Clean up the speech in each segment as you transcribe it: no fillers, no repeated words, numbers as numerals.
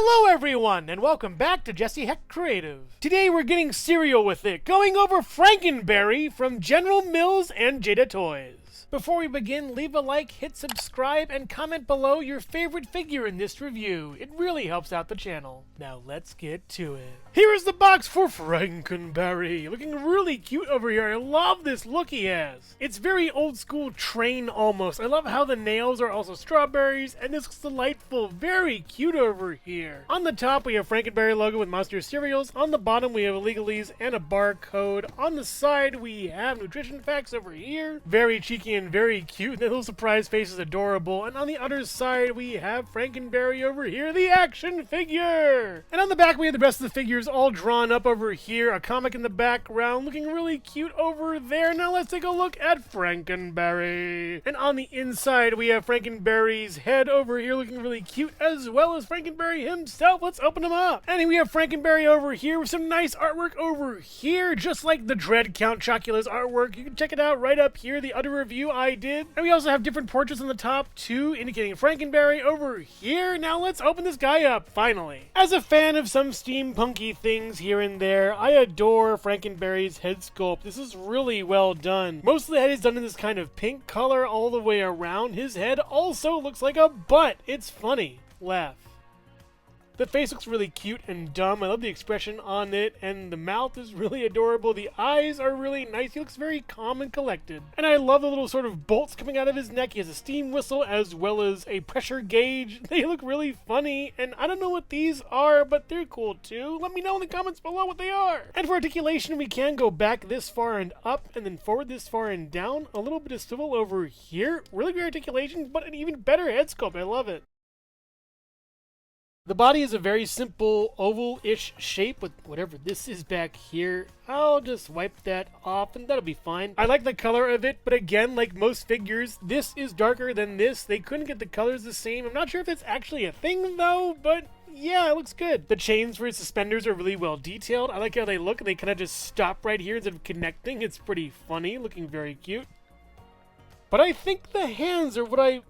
Hello everyone, and welcome back to Jesse Hecht Creative. Today we're getting serial with it, going over Frankenberry from General Mills and Jada Toys. Before we begin, leave a like, hit subscribe, and comment below your favorite figure in this review. It really helps out the channel. Now let's get to it. Here is the box for Frankenberry. Looking really cute over here. I love this look he has. It's very old school train almost. I love how the nails are also strawberries, and this looks delightful. Very cute over here. On the top we have Frankenberry logo with Monster cereals. On the bottom we have legalese and a barcode. On the side we have nutrition facts over here. Very cheeky and very cute. The little surprise face is adorable. And on the other side we have Frankenberry over here, the action figure. And on the back we have the rest of the figures all drawn up over here. A comic in the background looking really cute over there. Now let's take a look at Frankenberry. And on the inside we have Frankenberry's head over here looking really cute, as well as Frankenberry himself. Let's open him up. And we have Frankenberry over here with some nice artwork over here, just like the Dread Count Chocula's artwork. You can check it out right up here, the other review I did. And we also have different portraits on the top too, indicating Frankenberry over here. Now let's open this guy up, finally. As a fan of some steampunky things here and there, I adore Frankenberry's head sculpt. This is really well done. Most of the head is done in this kind of pink color all the way around. His head also looks like a butt. It's funny. Laugh. The face looks really cute and dumb. I love the expression on it, and the mouth is really adorable. The eyes are really nice. He looks very calm and collected. And I love the little sort of bolts coming out of his neck. He has a steam whistle as well as a pressure gauge. They look really funny, and I don't know what these are, but they're cool too. Let me know in the comments below what they are. And for articulation, we can go back this far and up, and then forward this far and down. A little bit of swivel over here. Really great articulation, but an even better head sculpt. I love it. The body is a very simple oval-ish shape with whatever this is back here. I'll just wipe that off and that'll be fine. I like the color of it, but again, like most figures, this is darker than this. They couldn't get the colors the same. I'm not sure if that's actually a thing though, but yeah, it looks good. The chains for his suspenders are really well detailed. I like how they look. They kind of just stop right here instead of connecting. It's pretty funny, looking very cute. But I think the hands are what I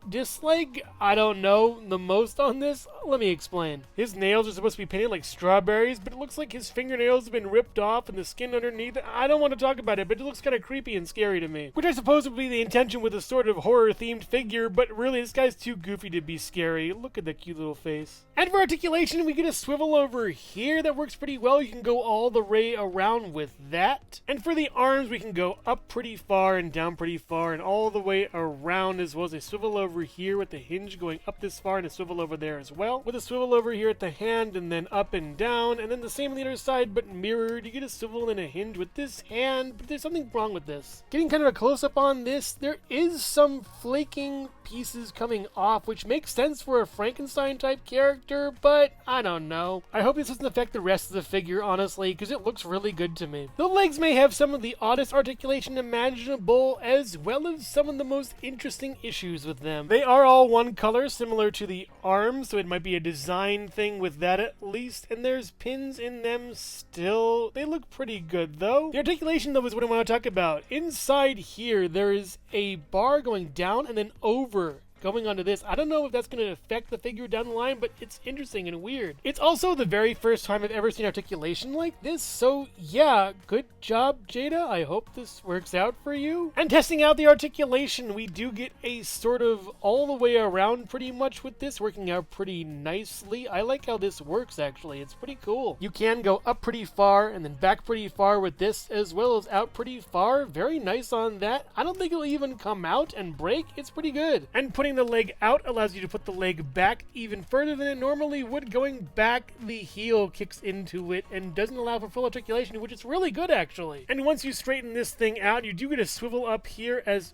dislike, I don't know, the most on this. Let me explain. His nails are supposed to be painted like strawberries, but it looks like his fingernails have been ripped off and the skin underneath. I don't want to talk about it, but it looks kind of creepy and scary to me. Which I suppose would be the intention with a sort of horror-themed figure, but really, this guy's too goofy to be scary. Look at the cute little face. And for articulation, we get a swivel over here that works pretty well. You can go all the way around with that. And for the arms, we can go up pretty far and down pretty far and all the way around, as well as a swivel over here with the hinge going up this far and a swivel over there as well. With a swivel over here at the hand and then up and down, and then the same on the other side but mirrored. You get a swivel and a hinge with this hand, but there's something wrong with this. Getting kind of a close-up on this, there is some flaking pieces coming off, which makes sense for a Frankenstein type character, but I don't know. I hope this doesn't affect the rest of the figure, honestly, because it looks really good to me. The legs may have some of the oddest articulation imaginable, as well as some of the most interesting issues with them. They are all one color, similar to the arms, so it might be a design thing with that at least, and there's pins in them still. They look pretty good though. The articulation though is what I want to talk about. Inside here there is a bar going down and then over going onto this. I don't know if that's going to affect the figure down the line, but it's interesting and weird. It's also the very first time I've ever seen articulation like this, so yeah, good job, Jada. I hope this works out for you. And testing out the articulation, we do get a sort of all the way around pretty much with this, working out pretty nicely. I like how this works, actually. It's pretty cool. You can go up pretty far and then back pretty far with this, as well as out pretty far. Very nice on that. I don't think it'll even come out and break. It's pretty good. And putting the leg out allows you to put the leg back even further than it normally would. Going back, the heel kicks into it and doesn't allow for full articulation, which is really good actually. And once you straighten this thing out, you do get a swivel up here as...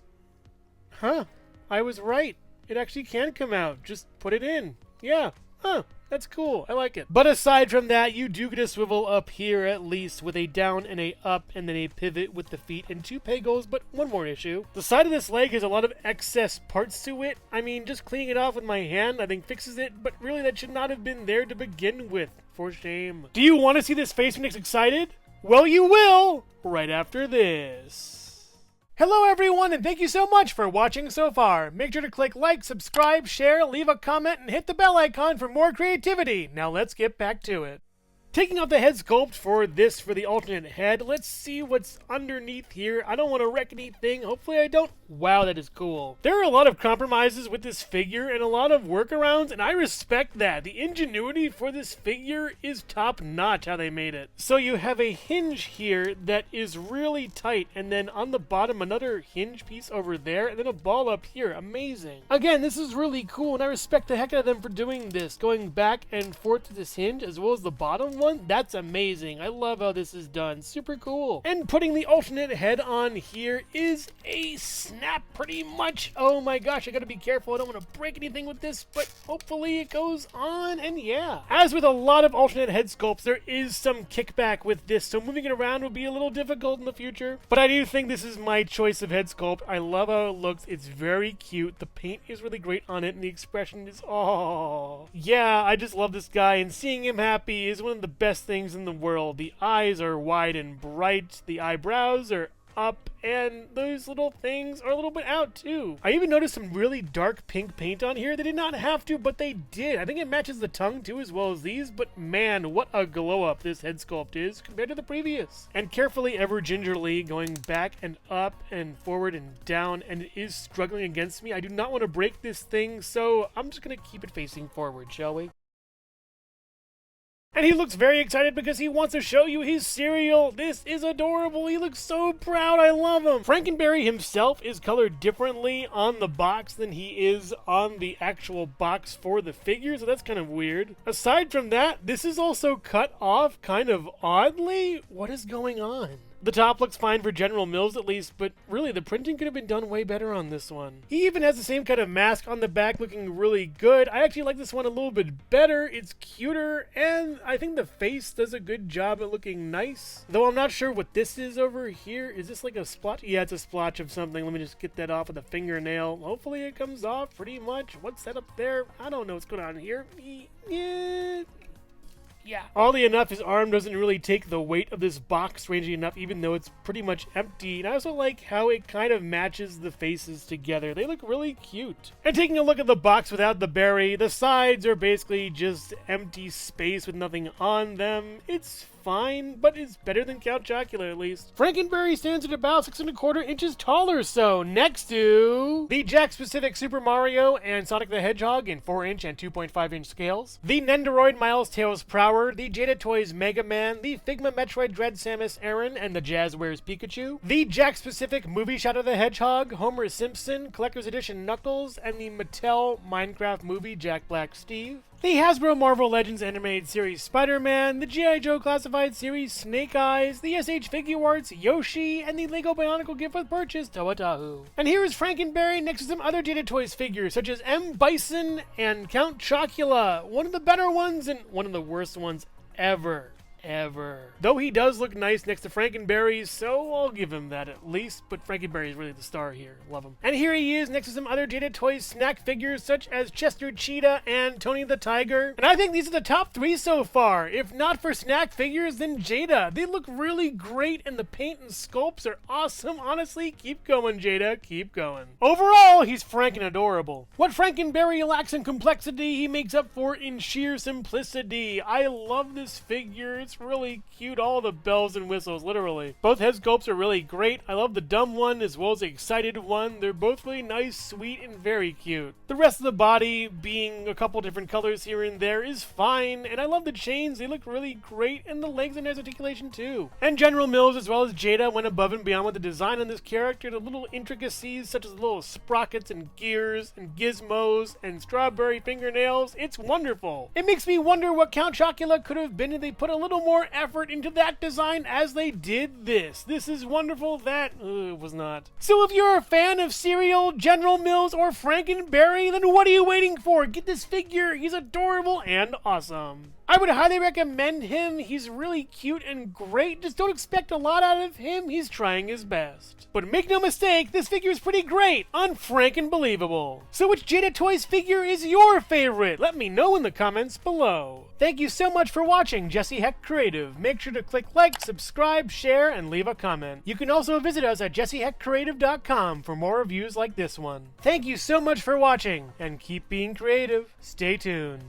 I was right. It actually can come out. Just put it in. Yeah. That's cool. I like it. But aside from that, you do get a swivel up here at least, with a down and a up and then a pivot with the feet and two pegals, but one more issue. The side of this leg has a lot of excess parts to it. I mean, just cleaning it off with my hand I think fixes it, but really that should not have been there to begin with. For shame. Do you want to see this face when it's excited? Well, you will! Right after this. Hello everyone, and thank you so much for watching so far. Make sure to click like, subscribe, share, leave a comment, and hit the bell icon for more creativity. Now let's get back to it. Taking off the head sculpt for the alternate head, let's see what's underneath here. I don't want to wreck anything. Hopefully I don't. Wow, that is cool. There are a lot of compromises with this figure and a lot of workarounds, and I respect that. The ingenuity for this figure is top notch how they made it. So you have a hinge here that is really tight, and then on the bottom another hinge piece over there, and then a ball up here. Amazing. Again, this is really cool, and I respect the heck out of them for doing this. Going back and forth to this hinge as well as the bottom one. That's amazing. I love how this is done. Super cool. And putting the alternate head on here is a snap pretty much. Oh my gosh, I gotta be careful. I don't want to break anything with this, but hopefully it goes on, and yeah. As with a lot of alternate head sculpts, there is some kickback with this, so moving it around will be a little difficult in the future. But I do think this is my choice of head sculpt. I love how it looks. It's very cute. The paint is really great on it, and the expression is, oh. Yeah, I just love this guy, and seeing him happy is one of the best things in the world. The eyes are wide and bright, the eyebrows are up, and those little things are a little bit out too. I even noticed some really dark pink paint on here. They did not have to, but they did. I think it matches the tongue too as well as these, but man, what a glow up this head sculpt is compared to the previous. And carefully, ever gingerly, going back and up and forward and down, and it is struggling against me. I do not want to break this thing, so I'm just gonna keep it facing forward, shall we? And he looks very excited because he wants to show you his cereal. This is adorable. He looks so proud. I love him. Frankenberry himself is colored differently on the box than he is on the actual box for the figure, so that's kind of weird. Aside from that, this is also cut off kind of oddly. What is going on? The top looks fine for General Mills at least, but really the printing could have been done way better on this one. He even has the same kind of mask on the back looking really good. I actually like this one a little bit better. It's cuter, and I think the face does a good job at looking nice. Though I'm not sure what this is over here. Is this like a splotch? Yeah, it's a splotch of something. Let me just get that off with a fingernail. Hopefully it comes off pretty much. What's that up there? I don't know what's going on here. Yeah. Oddly enough, his arm doesn't really take the weight of this box, strangely enough, even though it's pretty much empty. And I also like how it kind of matches the faces together. They look really cute. And taking a look at the box without the berry, the sides are basically just empty space with nothing on them. It's fine, but it's better than Count Chocula at least. Frankenberry stands at about 6¼ inches tall or so, next to the Jakks-Pacific Super Mario and Sonic the Hedgehog in 4-inch and 2.5-inch scales, the Nendoroid Miles Tails Prower, the Jada Toys Mega Man, the Figma Metroid Dread Samus Aran and the Jazzwares Pikachu, the Jakks-Pacific Movie Shadow the Hedgehog, Homer Simpson, Collector's Edition Knuckles, and the Mattel Minecraft Movie Jack Black Steve, the Hasbro Marvel Legends Animated Series Spider-Man, the G.I. Joe Classified Series Snake Eyes, the S.H. Figuarts Yoshi, and the Lego Bionicle Gift with Purchase Toa-Tahu. And here is Frankenberry next to some other Jada Toys figures such as M. Bison and Count Chocula, one of the better ones and one of the worst ones ever. Though he does look nice next to Frankenberry, so I'll give him that at least, but Frankenberry is really the star here. Love him. And here he is next to some other Jada Toys snack figures such as Chester Cheetah and Tony the Tiger. And I think these are the top 3 so far. If not for snack figures, then Jada. They look really great and the paint and sculpts are awesome. Honestly, keep going, Jada. Keep going. Overall, he's Franken adorable. What Frankenberry lacks in complexity, he makes up for in sheer simplicity. I love this figure. It's really cute, all the bells and whistles, literally. Both head sculpts are really great. I love the dumb one as well as the excited one. They're both really nice, sweet, and very cute. The rest of the body, being a couple different colors here and there, is fine, and I love the chains. They look really great, and the legs and articulation too. And General Mills as well as Jada went above and beyond with the design on this character. The little intricacies such as the little sprockets and gears and gizmos and strawberry fingernails. It's wonderful. It makes me wonder what Count Chocula could have been if they put a little more effort into that design as they did this. This is wonderful. That it was not. So if you're a fan of cereal, General Mills, or Frankenberry, then what are you waiting for? Get this figure. He's adorable and awesome. I would highly recommend him. He's really cute and great. Just don't expect a lot out of him. He's trying his best. But make no mistake, this figure is pretty great. Unfrankenbelievable. So which Jada Toys figure is your favorite? Let me know in the comments below. Thank you so much for watching Jesse Hecht Creative. Make sure to click like, subscribe, share, and leave a comment. You can also visit us at jessehechtcreative.com for more reviews like this one. Thank you so much for watching, and keep being creative. Stay tuned.